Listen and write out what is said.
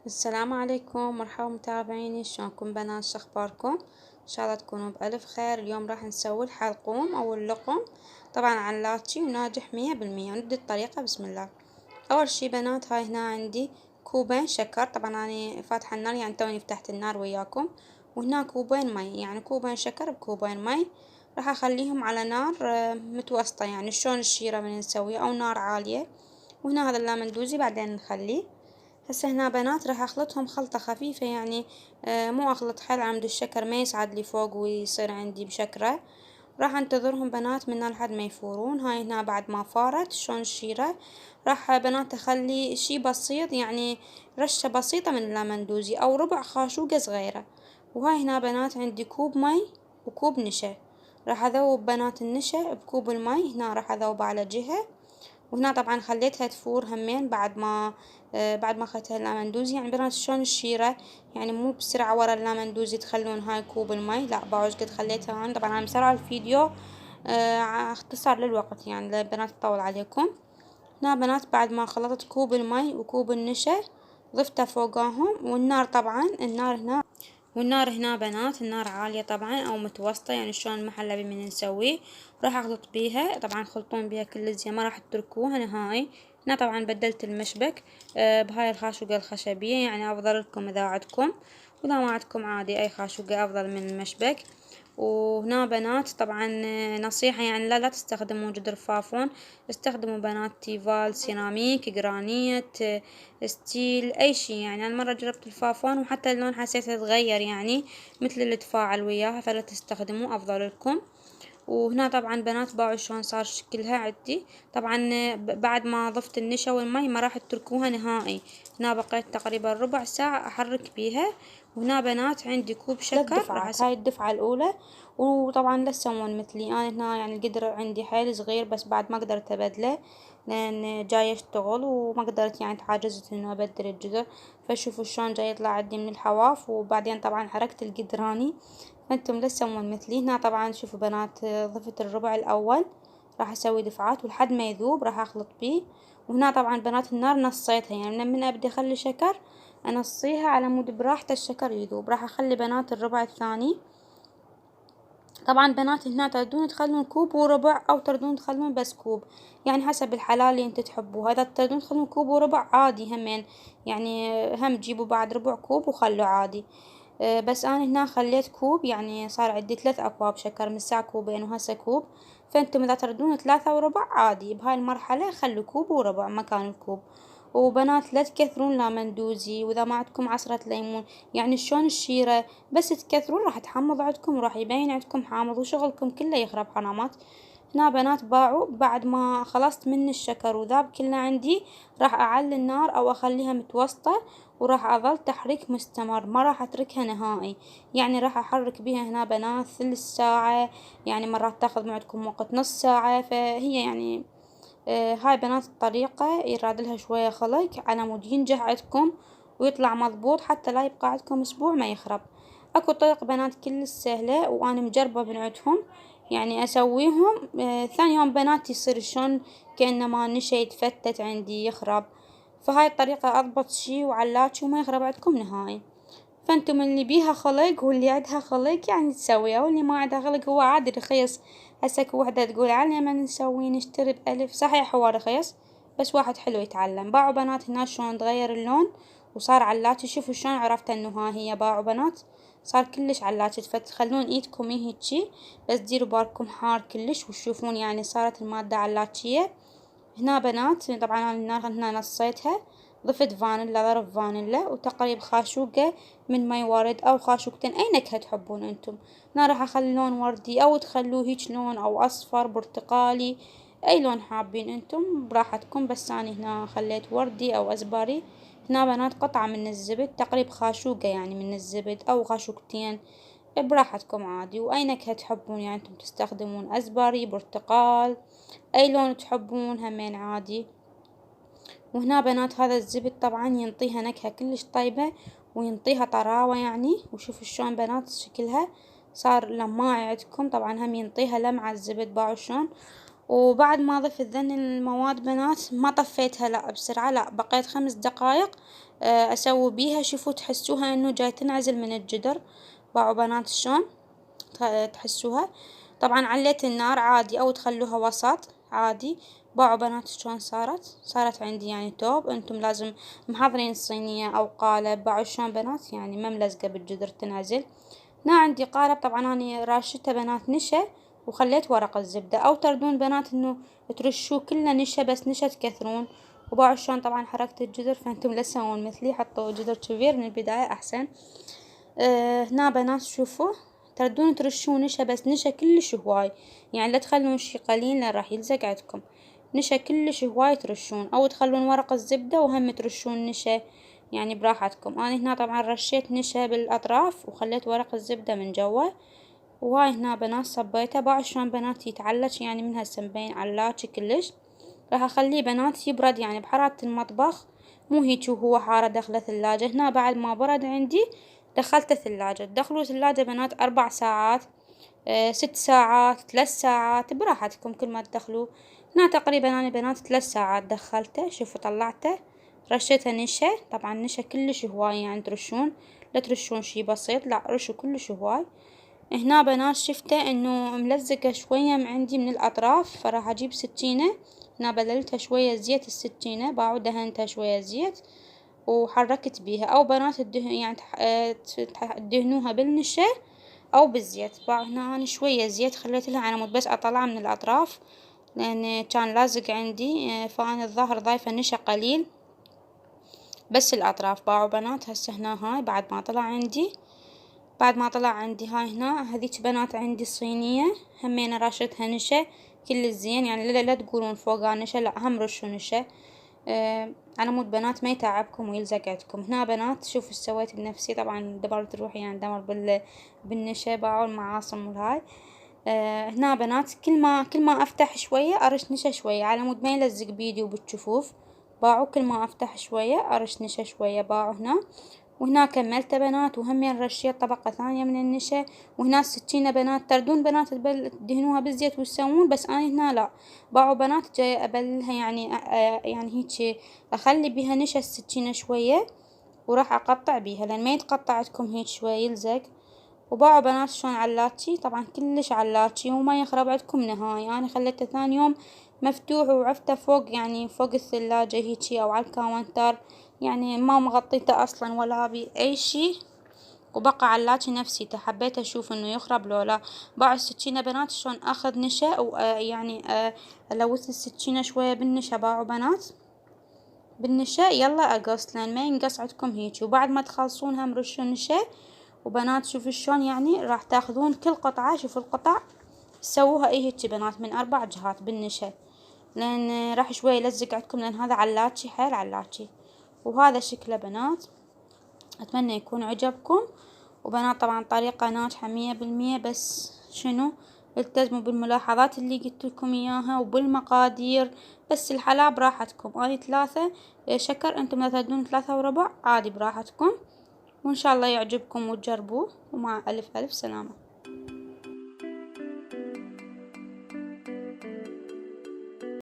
السلام عليكم، مرحبا متابعيني، شلونكم بنات؟ شخباركم؟ ان شاء الله تكونوا بألف خير. اليوم راح نسوي الحلقوم او اللقم، طبعا عن لاتشي وناجح 100%. ونبدي الطريقة بسم الله. اول شي بنات، هاي هنا عندي كوبين شكر، طبعا انا فاتحة النار يعني توني فتحت النار وياكم. وهنا كوبين مي، يعني كوبين شكر بكوبين مي. راح اخليهم على نار متوسطة، يعني شلون الشيرة من نسويها، او نار عالية. وهنا هذا اللامندوزي بعدين نخليه. هسه هنا بنات راح اخلطهم خلطة خفيفة، يعني مو اخلط حيل عمد الشكر ما يصعد لي فوق ويصير عندي بشكرة. راح انتظرهم بنات من لحد ما يفورون. هاي هنا بعد ما فارت شلون الشيرة، راح بنات اخلي شي بسيط، يعني رشة بسيطة من اللامندوزي او ربع خاشوقة صغيرة. وهاي هنا بنات عندي كوب مي وكوب نشا. راح اذوب بنات النشا بكوب المي، هنا راح اذوبه على جهة. وهنا طبعا خليتها تفور همين بعد ما اخذتها اللامندوزي. يعني بنات شلون الشيرة، يعني مو بسرعة ورا اللامندوزي تخلون هاي كوب المي، لا بعوج قد خليتها هون. طبعا انا مسرعة الفيديو اختصار للوقت، يعني للبنات تطول عليكم. هنا بنات بعد ما خلطت كوب المي وكوب النشا ضفتها فوقاهم. والنار طبعا والنار هنا بنات النار عالية طبعا او متوسطة، يعني شلون المحلبي من نسويه. راح اخلط بيها، طبعا خلطون بيها كل زين، ما راح تتركوها نهائي. هنا طبعا بدلت المشبك بهاي الخاشوقة الخشبية، يعني افضل لكم اذا عندكم، واذا ما عندكم عادي اي خاشوقة افضل من المشبك. وهنا بنات طبعا نصيحة، يعني لا تستخدموا جدر فافون، استخدموا بنات تيفال، سيراميك، جرانيت، ستيل، اي شي. يعني انا مرة جربت الفافون وحتى اللون حسيته يتغير، يعني مثل اللي تفاعل وياها، فلا تستخدموا افضل لكم. وهنا طبعا بنات باعوا شلون صار شكلها عندي. طبعا بعد ما ضفت النشا والمي ما راح تتركوها نهائي. هنا بقيت تقريبا ربع ساعة احرك بيها. وهنا بنات عندي كوب شكر، 3 دفعات، هاي الدفعة الاولى. وطبعا لا تسوون مثلي انا، هنا يعني القدر عندي حيل صغير، بس بعد ما قدرت ابدله لان جاي اشتغل وما قدرت، يعني تعجزت انه ابدل الجدر. فشوفوا شلون جاي يطلع عندي من الحواف. وبعدين طبعا حركت القدراني، فانتم لا تسوون مثلي. هنا طبعا شوفوا بنات ضفت الربع الاول، راح اسوي دفعات ولحد ما يذوب راح اخلط بيه. وهنا طبعا بنات النار نصيتها، يعني من ابدي اخلي شكر انصيها على مود براحته الشكر يذوب. راح اخلي بنات الربع الثاني. طبعا بنات هنا تردون تخلون كوب وربع او تردون تخلون بس كوب، يعني حسب الحلال اللي انت تحبوه. اذا تردون تخلون كوب وربع عادي همين، يعني هم تجيبوا بعد ربع كوب وخلوا عادي. بس انا هنا خليت كوب، يعني صار عندي 3 اكواب شكر، من ساعة كوبين وهسه كوب. فانتم اذا تردون 3 وربع عادي، بهاي المرحلة خلوا كوب وربع مكان الكوب. وبنات لا تكثرون لامندوزي، واذا ما عندكم عصرة ليمون، يعني شلون الشيرة بس تكثرون راح تحمض عندكم وراح يبين عندكم حامض وشغلكم كله يخرب حرامات. هنا بنات باعوا بعد ما خلصت من الشكر وذاب كله عندي، راح اعلي النار او اخليها متوسطة. وراح اظل تحريك مستمر، ما راح اتركها نهائي. يعني راح احرك بيها هنا بنات ثلث ساعة، يعني مرات تاخذ معكم وقت نص ساعة. فهي يعني هاي بنات الطريقة يراد لها شوية خلق على مود ينجح عندكم ويطلع مضبوط، حتى لا يبقى عندكم اسبوع ما يخرب. اكو طرق بنات كل سهلة وانا مجربة من عندهم، يعني اسويهم ثاني يوم بنات يصير شلون كأنما نشا يتفتت عندي يخرب. فهاي الطريقة اضبط شي وعلاتشي وما يخرب عندكم نهائي. فانتم اللي بيها خلق واللي عندها خلق يعني تسويها، واللي ما عندها خلق هو عادي رخيص. هسه وحدة تقول علي ما نسوي نشتري بألف، صحيح هو رخيص بس واحد حلو يتعلم. باعوا بنات هنا شلون تغير اللون وصار علاتي. شوفوا شلون عرفت انه ها هي باعوا بنات، صار كلش علاتي. فتخلون ايدكم هيجي، بس ديروا بالكم حار كلش وتشوفون يعني صارت المادة علاتشية. هنا بنات طبعا النار هنا نصيتها، ضفت فانيلا، ظرف فانيلا وتقريبا خاشوقة من مي ورد او خاشوقتين، اي نكهة تحبون انتم. هنا راح اخلي لون وردي او تخلوه هيج لون او اصفر برتقالي، اي لون حابين انتم براحتكم. بس اني هنا خليت وردي او ازبري. هنا بنات قطعة من الزبد، تقريبا خاشوقة يعني من الزبد او خاشوقتين، براحتكم عادي. واي نكهة تحبون، يعني انتم تستخدمون ازبري برتقال اي لون تحبون همين عادي. وهنا بنات هذا الزبد طبعا ينطيها نكهة كلش طيبة وينطيها طراوة يعني. وشوفوا شلون بنات شكلها صار لماعي عندكم، طبعا هم ينطيها لمعة الزبد باعوا شلون. وبعد ما ضفت ذن المواد بنات ما طفيتها لا بسرعة، لا بقيت 5 دقايق اسوي بيها. شوفوا تحسوها انه جاي تنعزل من الجدر. باعوا بنات شلون تحسوها. طبعا عليت النار عادي او تخلوها وسط عادي. باعوا بنات شلون صارت عندي يعني توب. انتم لازم محضرين صينية او قالب. باعوا شلون بنات يعني ما ملزقة بالجدر تنعزل. هنا عندي قالب طبعا اني راشته بنات نشا وخليت ورق الزبدة، او تردون بنات انه ترشوه كله نشا بس نشا تكثرون. وباعوا شلون طبعا حركت الجدر، فانتم لا تسوون مثلي، حطوا جدر كبير من البداية احسن. هنا بنات شوفوا تردون ترشون نشا بس نشا كلش هواي، يعني لا تخلون شي قليل لان راح يلزق عندكم. نشا كلش هواي ترشون، او تخلون ورق الزبدة وهم ترشون نشا يعني براحتكم. انا هنا طبعا رشيت نشا بالاطراف وخليت ورق الزبدة من جوا. وهاي هنا بنات صبيته. باعوا شلون بنات يتعلج يعني من هسه مبين علاجي كلش. راح اخليه بنات يبرد يعني بحرارة المطبخ، مو هيك وهو حارة داخله ثلاجة. هنا بعد ما برد عندي دخلته ثلاجة. تدخلوا ثلاجة بنات 4 ساعات، 6 ساعات، 3 ساعات براحتكم كل ما تدخلوا. هنا تقريبا انا بنات 3 ساعات دخلته. شوفوا طلعته رشيته نشا. طبعا نشا كلش هواي يعني ترشون، لا ترشون شي بسيط، لا رشوا كلش هواي. هنا بنات شفته انه ملزقة شوية عندي من الاطراف، فراح اجيب سكينة. هنا بللتها شوية زيت السكينة، باعوا دهنتها شوية زيت وحركت بيها. او بنات يعني تدهنوها بالنشا او بالزيت. باعوا هنا انا شوية زيت خليت لها على مود بس اطلعها من الاطراف لان كان لازق عندي. فانا الظاهر ضايفة نشا قليل بس الاطراف. باعوا بنات هسه هنا هاي بعد ما طلع عندي هاي هنا هذيك بنات عندي صينية همينة راشتها نشا كل الزين يعني لا تقولون فوقها نشا، لا هم رشوا نشا. على مود بنات ما يتعبكم ويلزق عندكم. هنا بنات شوفوا ايش سويت بنفسي. طبعا دبرت روحي يعني دمر بالنشا. باعوا المعاصم والهاي. هنا بنات كل ما افتح شوية ارش نشا شوية على مود ما يلزق بيدي وبالجفوف. باعوا كل ما افتح شوية ارش نشا شوية. باعوا هنا. وهنا كملت بنات وهمين رشيت طبقة ثانية من النشا. وهنا السكينة بنات تردون بنات تدهنوها بالزيت وتسوون، بس أنا هنا لا. باعوا بنات جاي أبلها يعني يعني هيك أخلي بيها نشا السكينة شوية وراح أقطع بيها لأن ما يتقطع عندكم هيك شوية يلزق. وباعوا بنات شلون علاتشي. طبعا كلش علاتشي وما يخرب عندكم نهاية. أنا خليته ثاني يوم مفتوح وعفته فوق يعني فوق الثلاجة هيجي أو على الكاونتر، يعني ما مغطيته أصلا ولا بأي شي. وبقى علاتشي نفسي حبيت أشوف إنه يخرب لو لا. باعوا السكينة بنات شلون أخذ نشا ويعني ألوث السكينة شوية بالنشا. باعوا بنات بالنشا يلا أقص لأن ما ينقص عندكم هيجي. وبعد ما تخلصون هم رشوا نشا. وبنات شوفوا شلون يعني راح تاخذون كل قطعة. شوفوا القطع سووها هيجي بنات من 4 جهات بالنشا لأن راح شوي يلزق عندكم لأن هذا علاتشي حيل علاتشي. وهذا شكله بنات. أتمنى يكون عجبكم. وبنات طبعا طريقة ناجحة 100%، بس شنو التزموا بالملاحظات اللي قلت لكم إياها وبالمقادير. بس الحلا براحتكم. أنا 3 شكر، أنتم لا تردون 3 وربع عادي براحتكم. وإن شاء الله يعجبكم وتجربوه. ومع ألف ألف سلامة.